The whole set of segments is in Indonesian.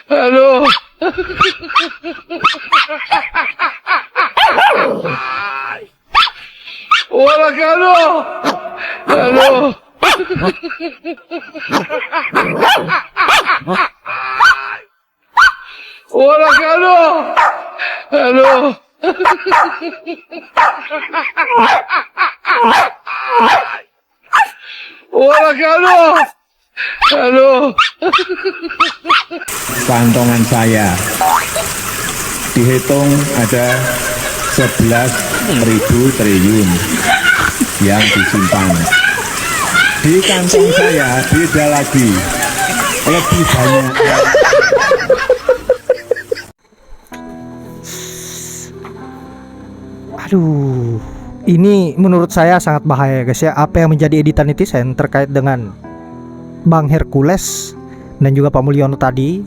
Halo. Wala halo. Halo. Wala halo. Halo. Wala halo. Halo. Kantongan saya dihitung ada 11.000 triliun yang disimpan. Di kantong saya beda lagi, lebih banyak. Aduh, ini menurut saya sangat bahaya guys ya. Apa yang menjadi editan netizen terkait dengan Bang Hercules dan juga Pak Mulyono tadi,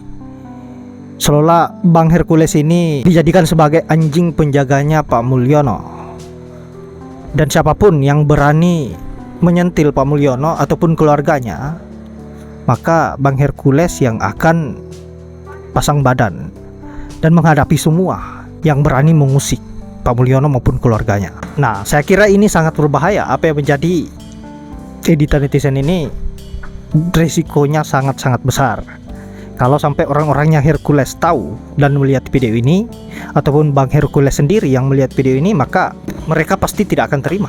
seolah Bang Hercules ini dijadikan sebagai anjing penjaganya Pak Mulyono. Dan siapapun yang berani menyentil Pak Mulyono ataupun keluarganya, maka Bang Hercules yang akan pasang badan dan menghadapi semua yang berani mengusik Pak Mulyono maupun keluarganya. Nah, saya kira ini sangat berbahaya. Apa yang menjadi editan netizen ini risikonya sangat-sangat besar. Kalau sampai orang-orangnya Hercules tahu dan melihat video ini, ataupun Bang Hercules sendiri yang melihat video ini, maka mereka pasti tidak akan terima.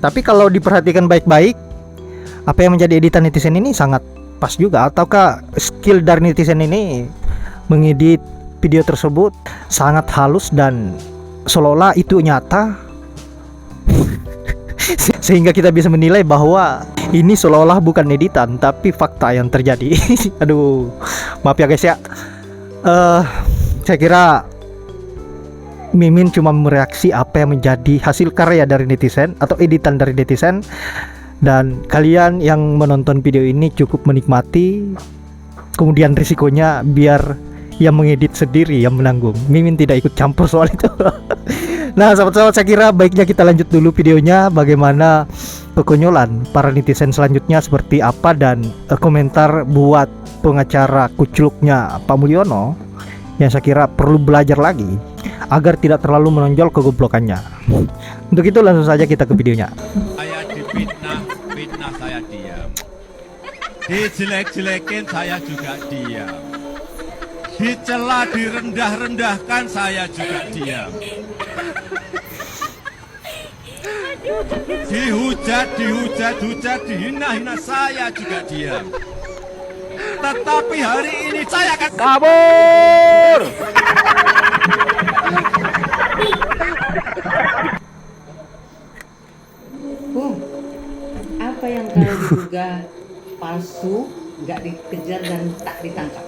Tapi kalau diperhatikan baik-baik, apa yang menjadi editan netizen ini sangat pas juga. Ataukah skill dari netizen ini mengedit video tersebut sangat halus dan seolah-olah itu nyata, sehingga kita bisa menilai bahwa ini seolah-olah bukan editan tapi fakta yang terjadi. Aduh, maaf ya guys ya. Saya kira Mimin cuma mereaksi apa yang menjadi hasil karya dari netizen atau editan dari netizen, dan kalian yang menonton video ini cukup menikmati. Kemudian risikonya biar yang mengedit sendiri yang menanggung. Mimin tidak ikut campur soal itu. Nah, sahabat-sahabat, saya kira baiknya kita lanjut dulu videonya, bagaimana kekonyolan para netizen selanjutnya seperti apa, dan komentar buat pengacara kucluknya Pak Mulyono yang saya kira perlu belajar lagi agar tidak terlalu menonjol kegoblokannya. Untuk itu langsung saja kita ke videonya. Saya difitnah, fitnah saya diam. Dijelek-jelekin saya juga diam. Dicela, direndah-rendahkan saya juga diam. Dihujat, dihina-hina saya juga diam. Tetapi hari ini saya akan kabur. Apa yang kau diduga palsu, nggak dikejar dan tak ditangkap?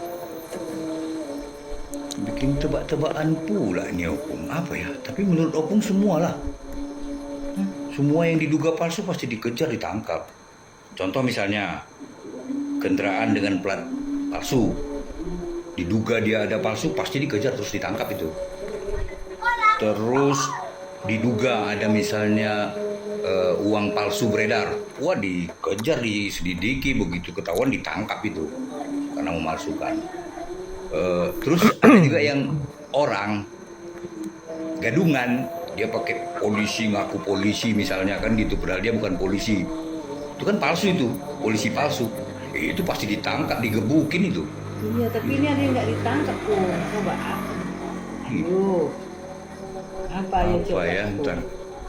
Bikin tebak-tebakan pula nih Opung. Apa ya? Tapi menurut Opung semualah. Semua yang diduga palsu pasti dikejar, ditangkap. Contoh misalnya kendaraan dengan plat palsu. Diduga dia ada palsu, pasti dikejar terus ditangkap itu. Terus diduga ada misalnya uang palsu beredar. Wah, dikejar, diselidiki, begitu ketahuan ditangkap itu karena memalsukan. Terus ada juga yang orang gadungan, dia pakai polisi, ngaku polisi misalnya kan gitu, padahal dia bukan polisi. Itu kan palsu, itu polisi palsu. Itu pasti ditangkap, digebukin itu. Iya, tapi ini ada yang nggak ditangkap kok. Coba. Aduh. Apa ya, ntar.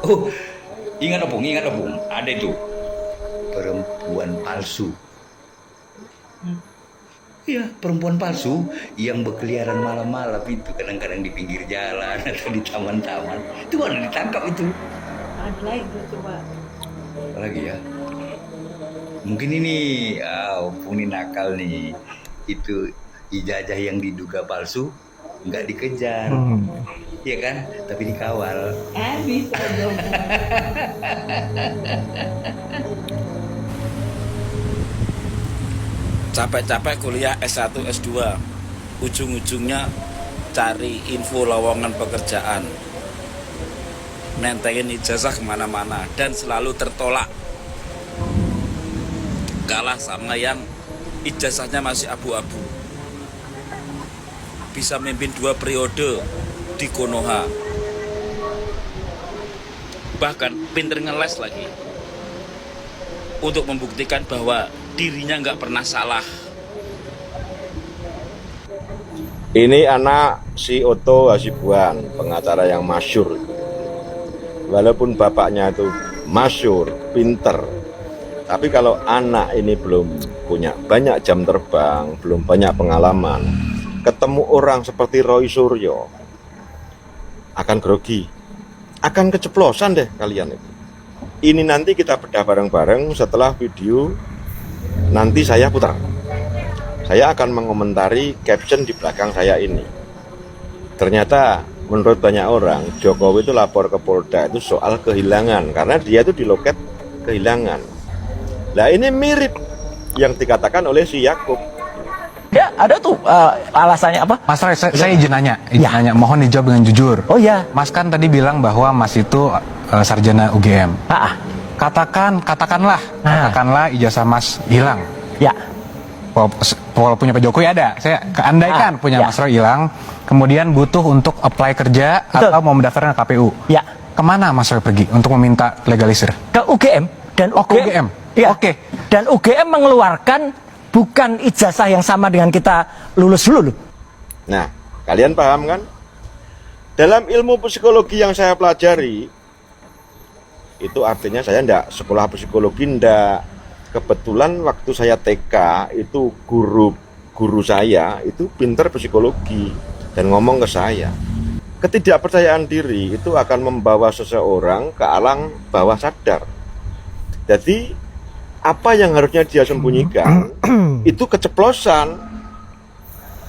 Oh, ingat Opung, ada itu perempuan palsu. Iya, perempuan palsu yang berkeliaran malam-malam itu, kadang-kadang di pinggir jalan atau di taman-taman. Itu ada ditangkap itu. Ada lagi coba. Apa lagi ya? Mungkin ini, Opung ini nakal nih. Itu ijazah yang diduga palsu nggak dikejar, iya kan? Tapi dikawal. Bisa dong. Capek-capek kuliah S1, S2, ujung-ujungnya cari info lowongan pekerjaan, nentengin ijazah kemana-mana dan selalu tertolak. Kalah sama yang ijazahnya masih abu-abu. bisa memimpin 2 periode di Konoha. Bahkan pinter ngeles lagi untuk membuktikan bahwa dirinya nggak pernah salah. Ini anak si Otto Hasibuan, pengacara yang masyhur. Walaupun bapaknya itu masyhur, pinter, tapi kalau anak ini belum punya banyak jam terbang, belum banyak pengalaman, ketemu orang seperti Roy Suryo, akan grogi, akan keceplosan deh kalian itu. Ini nanti kita bedah bareng-bareng setelah video nanti saya putar. Saya akan mengomentari caption di belakang saya ini. Ternyata menurut banyak orang, Jokowi itu lapor ke Polda itu soal kehilangan, karena dia itu di loket kehilangan. Nah ini mirip yang dikatakan oleh si Yakub. Ya ada tuh alasannya apa? Mas Roy, saya izin nanya, mohon dijawab dengan jujur. Oh ya. Mas kan tadi bilang bahwa Mas itu sarjana UGM. Katakanlah ijazah Mas hilang. Ya. Walaupun punya Pak Jokowi ada, saya keandaikan punya Mas Roy hilang, kemudian butuh untuk apply kerja atau mau mendaftar ke KPU. Ya. Kemana Mas Roy pergi untuk meminta legalisir? Ke UGM dan UGM. Ya. Oke. Dan UGM mengeluarkan bukan ijazah yang sama dengan kita lulus dulu. Nah, kalian paham kan? Dalam ilmu psikologi yang saya pelajari, itu artinya saya enggak sekolah psikologi, enggak. Kebetulan waktu saya TK itu guru saya itu pinter psikologi dan ngomong ke saya, ketidakpercayaan diri itu akan membawa seseorang ke alam bawah sadar. Jadi apa yang harusnya dia sembunyikan itu keceplosan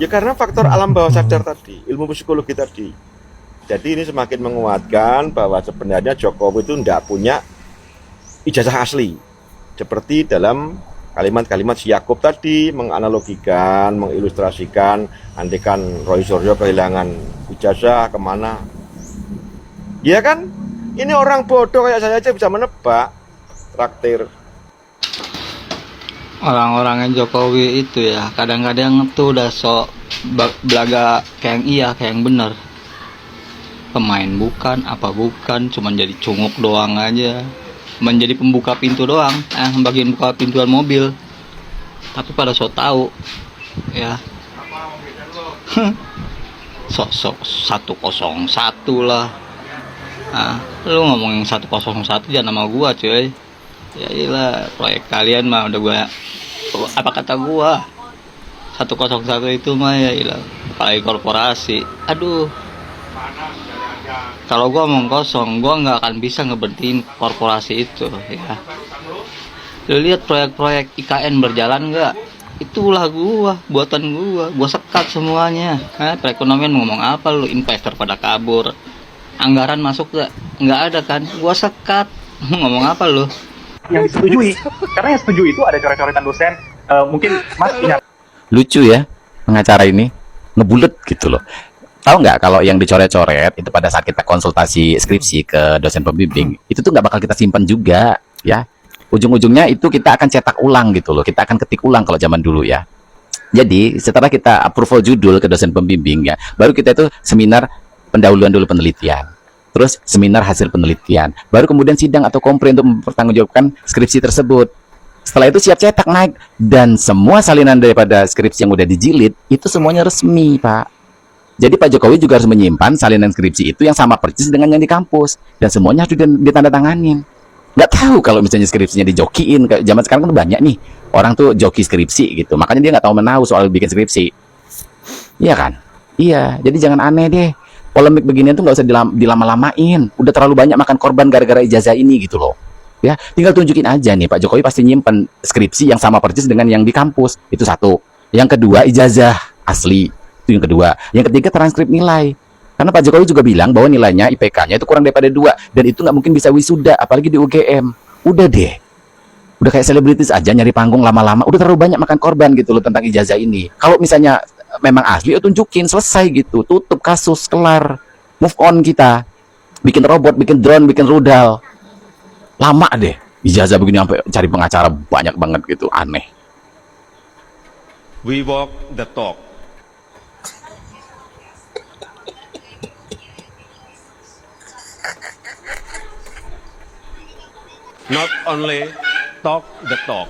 ya, karena faktor alam bawah sadar tadi, ilmu psikologi tadi. Jadi ini semakin menguatkan bahwa sebenarnya Jokowi itu tidak punya ijazah asli. Seperti dalam kalimat-kalimat si Yakub tadi menganalogikan, mengilustrasikan, andaikan Roy Suryo kehilangan ijazah kemana. Ya kan? Ini orang bodoh kayak saya aja bisa menebak. Traktir. Orang-orangnya Jokowi itu ya kadang-kadang tuh udah sok belaga kayak yang iya, kayak yang bener. Pemain bukan, apa bukan, cuman jadi cunguk doang aja. Menjadi pembuka pintu doang, bagian buka pintuan mobil. Tapi pada so tahu, ya. Sok 101 lah. Lu ngomongin 101 jangan nama gua, cuy. Ya iyalah, proyek kalian mah udah gua, apa kata gua, 101 itu mah ya iyalah, apalagi korporasi. Aduh. Kalau gua ngomong kosong, gua nggak akan bisa ngeberhentiin korporasi itu, ya. Lu lihat proyek-proyek IKN berjalan nggak? Itulah gua, buatan gua sekat semuanya. Perekonomian ngomong apa lu? Investor pada kabur, anggaran masuk nggak ada kan? Gua sekat, ngomong apa lu? Yang disetujui, karena yang setuju itu ada coret-coretan dosen. Mungkin Mas punya. Lucu ya, pengacara ini ngebulet gitu loh. Tahu nggak kalau yang dicoret-coret itu pada saat kita konsultasi skripsi ke dosen pembimbing, itu tuh nggak bakal kita simpan juga, ya. Ujung-ujungnya itu kita akan cetak ulang gitu loh, kita akan ketik ulang kalau zaman dulu ya. Jadi setelah kita approval judul ke dosen pembimbing ya, baru kita itu seminar pendahuluan dulu penelitian, terus seminar hasil penelitian, baru kemudian sidang atau kompre untuk mempertanggungjawabkan skripsi tersebut. Setelah itu siap cetak naik, dan semua salinan daripada skripsi yang udah dijilid itu semuanya resmi, Pak. Jadi Pak Jokowi juga harus menyimpan salinan skripsi itu yang sama persis dengan yang di kampus, dan semuanya harus ditandatanganin. Nggak tahu kalau misalnya skripsinya dijokiin, kayak zaman sekarang kan banyak nih orang tuh joki skripsi gitu, makanya dia nggak tahu menahu soal bikin skripsi. Iya kan? Iya, jadi jangan aneh deh. Polemik beginian tuh nggak usah dilama-lamain. Udah terlalu banyak makan korban gara-gara ijazah ini gitu loh. Ya, tinggal tunjukin aja nih, Pak Jokowi pasti nyimpen skripsi yang sama persis dengan yang di kampus. Itu satu. Yang kedua, ijazah asli. Itu yang kedua. Yang ketiga, transkrip nilai. Karena Pak Jokowi juga bilang bahwa nilainya IPK-nya itu kurang daripada 2, dan itu nggak mungkin bisa wisuda, apalagi di UGM. Udah deh. Udah kayak selebritis aja nyari panggung lama-lama. Udah terlalu banyak makan korban gitu loh tentang ijazah ini. Kalau misalnya memang asli, tunjukin, selesai gitu. Tutup kasus, kelar. Move on kita. Bikin robot, bikin drone, bikin rudal. Lama deh. Ijazah begini sampai cari pengacara banyak banget gitu. Aneh. We walk the talk. not only talk the talk.